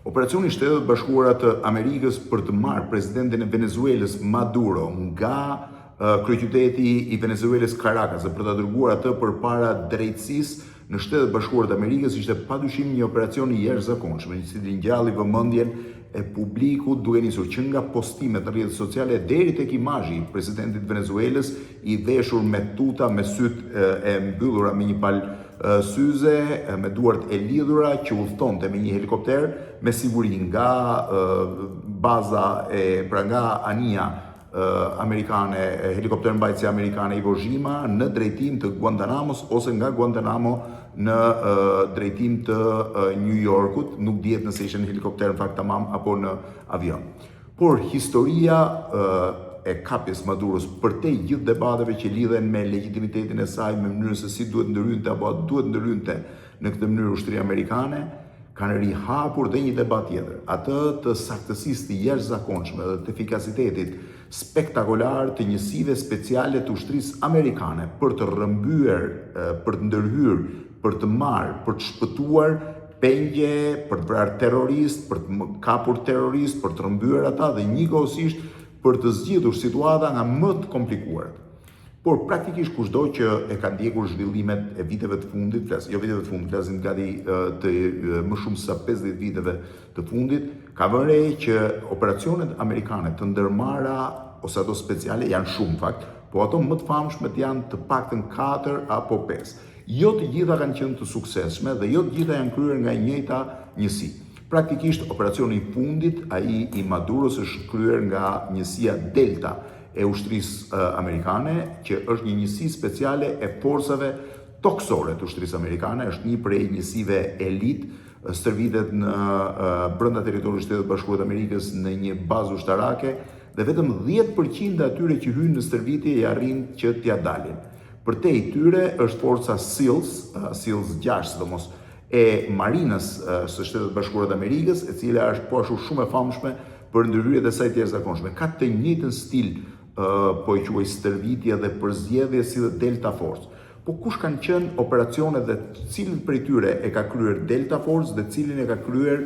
Operacioni i Shtetet Bashkuara të Amerikës për të marrë presidentin e Venezuelës Maduro nga kryeqyteti i Venezuelës Caracas dhe për ta dërguar atë përpara drejtësisë në Shtetet Bashkuara të Amerikës ishte padyshim një operacion i jashtëzakonshëm, i cili ngjalli vëmendjen e publikut duke nisur që nga postimet në rrjetet sociale deri tek imazhi i presidentit Venezuelës i veshur me tuta, me syt e mbyllura me një palë syze, me duart e lidhura, që udhtonte me një helikopter me siguri nga baza nga anija amerikane, helikopter mbajtësi amerikane Iwo Jima në drejtim të Guantanamos ose nga Guantanamo në drejtim të New Yorkut, nuk dihet nëse ishte në helikopter në fakt tamam apo në avion. Por historia e kapjes Maduros për te gjithë debateve që lidhen me legitimitetin e saj, me mënyrën se si duhet ndërhynte apo duhet ndërhynte në këtë mënyrë ushtria amerikane, kanë rihapur dhe një debat tjetër, atë të saktësisë të jashtëzakonshme dhe të efikasitetit spektakolar të njësive speciale të ushtrisë amerikane për të rrëmbyer, për të ndërhyrë, për të marrë, për të shpëtuar pengje, për të vrarë terrorist, për të kapur terrorist, për të rrëmbyer ata dhe njëkohësisht për të zgjidhur situata nga më të komplikuarat. Por praktikisht kushdo që e ka ndjekur zhvillimet e viteve të fundit, viteve të fundit, flasim gati të më shumë se 50 viteve të fundit, ka vënë re që operacionet amerikane të ndërmarra ose ato speciale janë shumë fakt, po ato më të famshmet janë të paktën 4 apo 5. Jo të gjitha kanë qenë të suksesshme dhe jo të gjitha janë kryer nga njëjta njësi. Praktikisht operacioni i fundit, ai i Maduros, është kryer nga njësia Delta e ushtrisë amerikane, që është një njësi speciale e forcave toksore të ushtrisë amerikane, është një prej njësive elit, stërvitet në brenda territorit të Shtetit Bashkuar të Amerikës në një bazë ushtarake dhe vetëm 10% atyre që hyjnë në stërvitje i arrin që t'ia dalin. Përtej tyre është forca SEALs 6 sidomos e Marinës së Shtetit Bashkuar të Amerikës, e cila është po ashtu shumë e famshme për ndërhyrjet e saj të jashtëzakonshme. Ka të njëjtën stil po e quaj stërvitje dhe përzgjedhje si dhe Delta Force. Po kush kanë qenë operacionet dhe cilën prej tyre e ka kryer Delta Force dhe cilin e ka kryer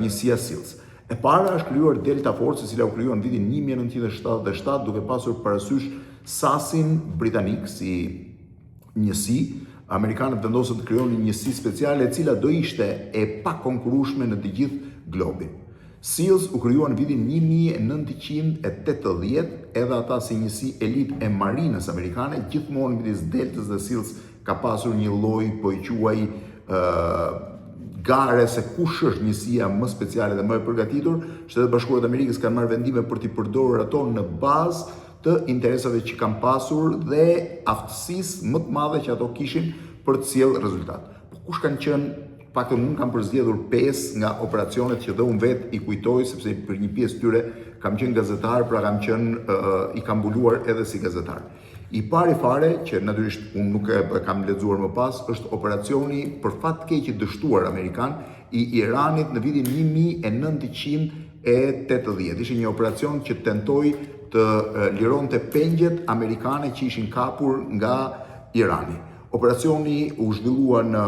njësia SEALs? E para është krijuar Delta Force, e cila u krijuar në vitin 1977 duke pasur parasysh sasin britanik si njësi. Amerikanët vendosën të krijonin një njësi speciale e cila do ishte e pakonkurrueshme në të gjithë globin. SEALs u krijuan në vitin 1980, edhe ata si njësi elit e Marinës amerikane, gjithmonë midis Deltës dhe SEALs ka pasur një lloj po i quaj gare se kush është njësia më speciale dhe më e përgatitur. Shtetet Bashkuara të Amerikës kanë marrë vendime për t'i përdorur ato në bazë të interesave që kanë pasur dhe aftësisë më të madhe që ato kishin për të sjellë rezultat. Po kush kanë qenë, paktën unë kam përzgjedhur 5 nga operacionet që dhe unë vetë i kujtoj, sepse për një pjesë tyre kam qenë gazetar, pra kam qenë i kam mbuluar edhe si gazetar. I pari fare, që natyrisht unë nuk e kam lexuar më pas, është operacioni për fat të keq i dështuar amerikan i Iranit në vitin 1980. Ishte një operacion që tentoi të lironte pengjet amerikane që ishin kapur nga Irani. Operacioni u zhvillua në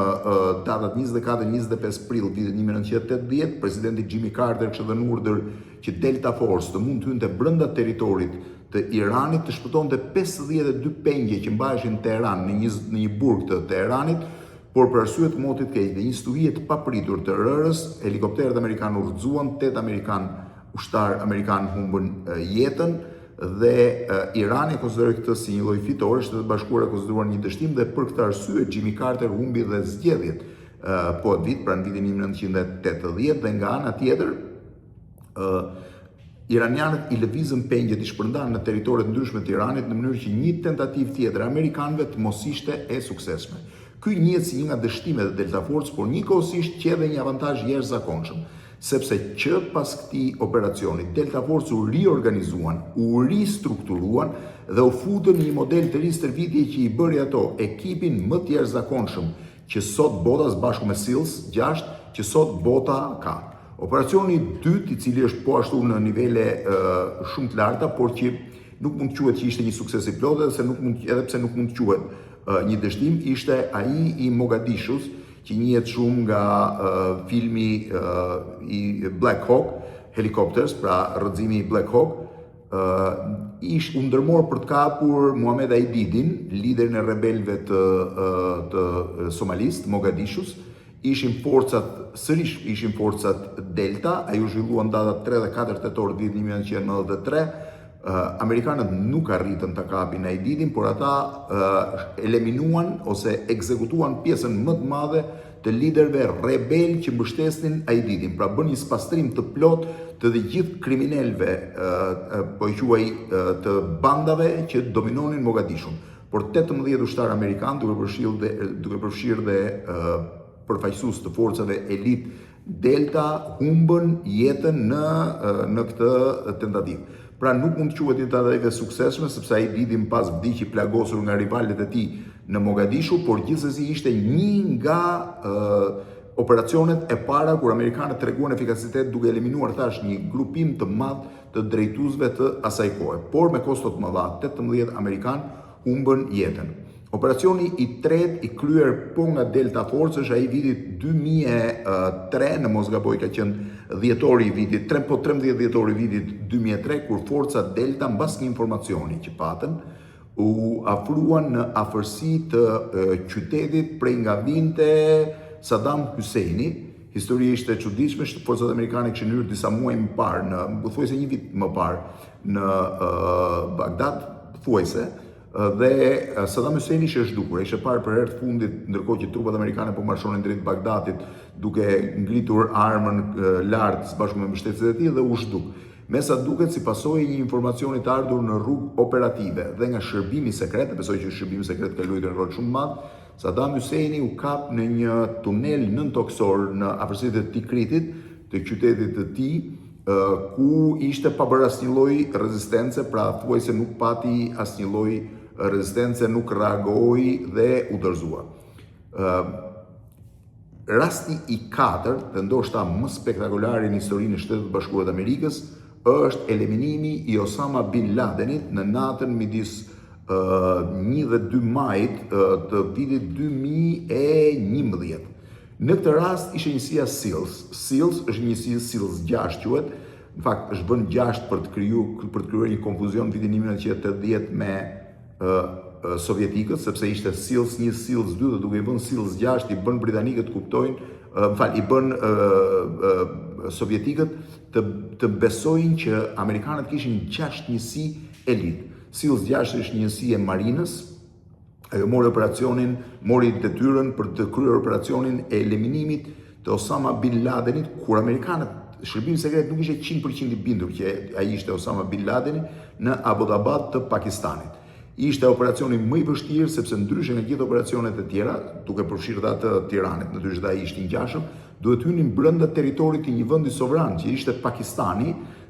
datat 24-25 prill vitit 1980. Presidenti Jimmy Carter kishte dhënë urdhër që Delta Force të mund të hynte brenda territorit të Iranit, të shpëtonte 52 pengje që mbaheshin në Teheran, në një burg të Teheranit, por për arsye të motit keq dhe një stuhie të papritur të rërës, helikopterët amerikanë udhëzuan 8 ushtar amerikan humbën jetën dhe Irani konsideroi këtë si një lloj fitore. Shtetet Bashkuara konsideruan një dështim dhe për këtë arsye Jimmy Carter humbi dhe zgjedhjet po atë vit, pra në vitin 1980, dhe nga ana tjetër iranianët i lëvizën pengjet, i shpërndanë në territoret ndryshme të Iranit në mënyrë që një tentativë tjetër amerikanëve të mos ishte e suksesshme. Ky njihet si një nga dështimet e Delta Force, por njëkohësisht që edhe një avantazh jashtëzakonshëm, sepse që pas këtij operacioni Delta Force u riorganizuan, u ristrukturuan dhe u futën në një model të ri stërvitje që i bëri ato ekipin më të jashtëzakonshëm që sot bota së bashku me SEALs 6 që sot bota ka. Operacioni i dytë, i cili është po ashtu në nivele shumë të larta, por që nuk mund të quhet që ishte një sukses i plotë, edhe pse nuk mund të quhet një dështim, ishte ai i Mogadishus, që njihet shumë nga filmi i Black Hawk, Helicopters, pra rrëzimi i Black Hawk, ishte u ndërmor për të kapur Muhammad Aididin, liderin e rebelëve të Somalis, të Mogadishus. Ishin forcat Delta, ai u zhvilluan datat 3 dhe 4 tetor vitit 1993. Amerikanët nuk arritën të kapin Aididin, por ata eliminuan ose ekzekutuan pjesën më të madhe të liderëve rebel që mbështesnin Aididin. Pra bën një spastrim të plot të gjithë kriminalëve, po i quaj të bandave që dominonin Mogadishun. Por 18 ushtarë amerikanë, duke përfshirë dhe përfaqësues të forcave elit Delta, humbën jetën në këtë tentativë. Pra nuk mund të quhet një tentativë suksesshme, sepse Aididin pas vdiq i plagosur nga rivalët e tij në Mogadishu, por gjithsesi ishte një nga operacionet e para kur amerikanët treguan efikasitet duke eliminuar thash një grupim të madh të drejtuesve të asaj kohe. Por me kosto të mëdha, 18 amerikanë humbën jetën. Operacioni i tretë i kryer po nga Delta Force është ai vitit 2003, në mos gaboj ka qenë 13 dhjetori i vitit 2003, kur forca Delta mbas një informacioni që patën, u afruan në afërsi të qytetit prej nga vinte Saddam Husseini. Historia ishte e çuditshme, forcat amerikane kishin hyrë disa muaj më parë, thuajse një vit më parë, në Bagdad, thuajse, dhe Saddam Husseini ishte zhdukur. Ishte parë për herë të fundit, ndërkohë që trupat amerikane po marshonin drejt Bagdadit duke ngritur armën lart së bashku me mbështetësit e tij dhe u zhduk. Me sa duket si pasojë një informacioni të ardhur në rrugë operative dhe nga shërbimi sekret, besoj që shërbimi sekret ka luajtur një rol shumë të madh, Saddam Husseini u kap në një tunel nëntoksor në afërsitë e Tikritit, të qytetit të tij, ku ishte pa bërë asnjë lloj rezistence, pra thuajse nuk pati asnjë lloj rezistence, nuk reagoi dhe u dorëzua. Rasti i katërt, dhe ndoshta më spektakolar në historinë e Shtetit Bashkuar të Amerikës, është eliminimi i Osama Bin Ladenit në natën midis 1 dhe 2 majit të vitit 2011. Në këtë rast ishte njësia SEALs. SEALs është njësia SEALs 6 quhet. Në fakt është bën 6 për të krijuar një konfuzion në vitin 1980 me sovjetikët, sepse ishte SEALs 1, SEALs 2 dhe duke i vënë SEALs 6 i bën britanikët kuptojnë, i bën sovjetikët të besojnë që amerikanët kishin 6 njësi elit. SEALs 6 është një njësi e marinës, ajo mori detyrën për të kryer operacionin e eliminimit të Osama Bin Ladenit, kur amerikanët, shërbimi sekret nuk ishte 100% i bindur që ai ishte Osama Bin Ladeni, në Abbottabad të Pakistanit. Ishte operacioni më i vështirë, sepse ndryshe nga gjithë operacionet e tjera, duke përfshirë dhe atë Tiranit, natyrisht dhe ai ishte i ngjashëm, duhet hynin brenda territorit të një vendi sovran që ishte Pakistani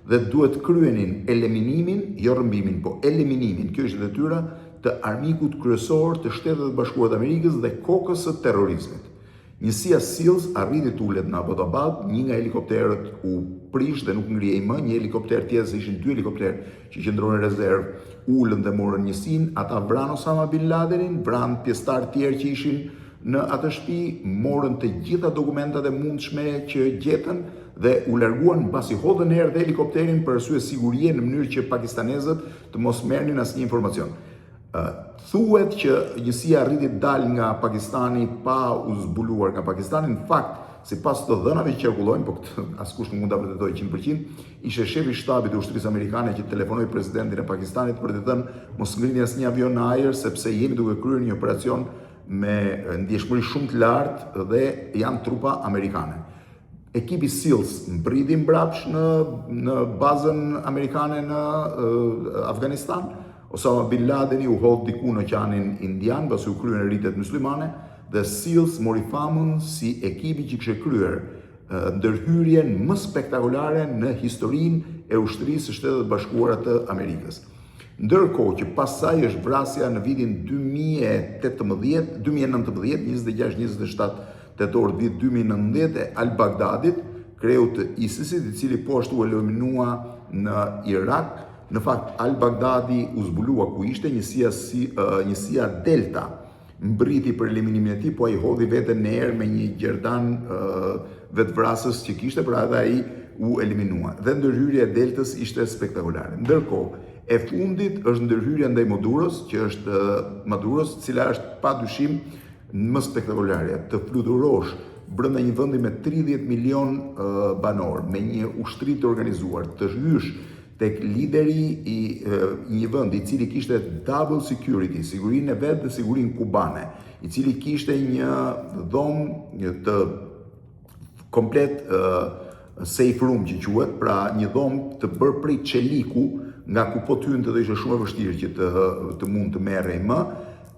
dhe duhet kryenin eliminimin, jo rrëmbimin, po eliminimin. Kjo ishte detyra të armikut kryesor të Shtetet Bashkuara të Amerikës dhe kokës së terrorizmit. Njësia SEALs arriti të ulet në Abbottabad, një nga helikopterët u prish dhe nuk ngrihej më, një helikopter tjetër, ishin 2 helikopterë që qëndronin rezervë, ulën dhe morën njësinë, ata vranë Osama Bin Ladenin, vranë pjesëtar tjerë që ishin në atë shtëpi, morën të gjitha dokumentat e mundshme që gjetën dhe u larguan mbasi hodhën erë dhe helikopterin për arsye sigurie në mënyrë që pakistanezët të mos merrnin asnjë informacion. Thuhet që njësia arriti dal nga Pakistani pa u zbuluar nga Pakistani. Në fakt, sipas të dhënave që qarkullojnë, po këtë askush nuk mund ta vërtetojë 100%, ishte shefi i shtabit të ushtrisë amerikane që telefonoi presidentin e Pakistanit për të thënë mos ngrini asnjë avion në ajër sepse jemi duke kryer një operacion me ndjeshmëri shumë të lartë dhe janë trupa amerikane. Ekipi SEALs mbriti mbrapsht në bazën amerikane në Afganistan. Osama Bin Ladeni u hodh diku në Oqeanin Indian, pasi u kryen rritet myslimane, dhe SEALs mori famën si ekipi që kishte kryer ndërhyrjen më spektakolare në historinë e ushtrisë së Shtetit Bashkuara të Amerikës. Ndërkohë që pas saj është vrasja në vitin 2019, 26-27 tetor vit 2019 e Al-Baghdadit, kreut të ISIS-it, i cili po ashtu u eliminua në Irak. Në fakt, Al-Baghdadi u zbulua ku ishte njësia Delta mbriti për eliminimin e tij, po ai hodhi veten në erë me një gjerdan vetvrasës që kishte, pra edhe ai u eliminua. Dhe ndërhyrja e Deltës ishte spektakolare. Ndërkohë, e fundit është ndërhyrja ndaj Maduros, që është Maduros, cila është padyshim më spektakolare, të fluturosh brenda një vendi me 30 milion banor, me një ushtri të organizuar, të hysh tek lideri i një vendi i cili kishte double security, sigurinë e vet dhe sigurinë kubane, i cili kishte një dhomë të komplet safe room që quhet, pra një dhomë të bërë prej çeliku, nga ku po të hynte dhe ishte shumë e vështirë që të mund të merrej më,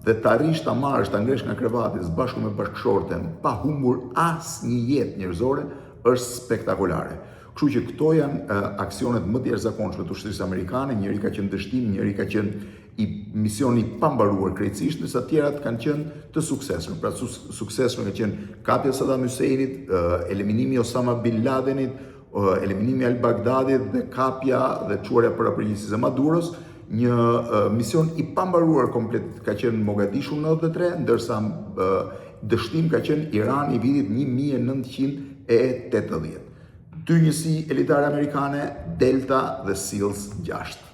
dhe të arrish ta marrësh, ta ngresh nga krevati bashkë me bashkëshorten, pa humbur asnjë jetë njerëzore, është spektakolare. Kështu që këto janë aksionet më të jashtëzakonshme të ushtrisë amerikane, njëri ka qenë dështim, njëri ka qenë i misioni pambaruar krejtësisht, ndërsa të tjerat kanë qenë të suksesshëm. Pra suksesshme ka qenë kapja Saddam Husseinit, eliminimi Osama Bin Ladenit, eliminimi al-Baghdadit dhe kapja dhe çuarja para përgjegjësisë e Maduros. Një mision i pambaruar komplet ka qenë Mogadishu në 93, ndërsa dështim ka qenë Irani i vitit 1980. Dy njësi elitare amerikane, Delta dhe SEALs 6.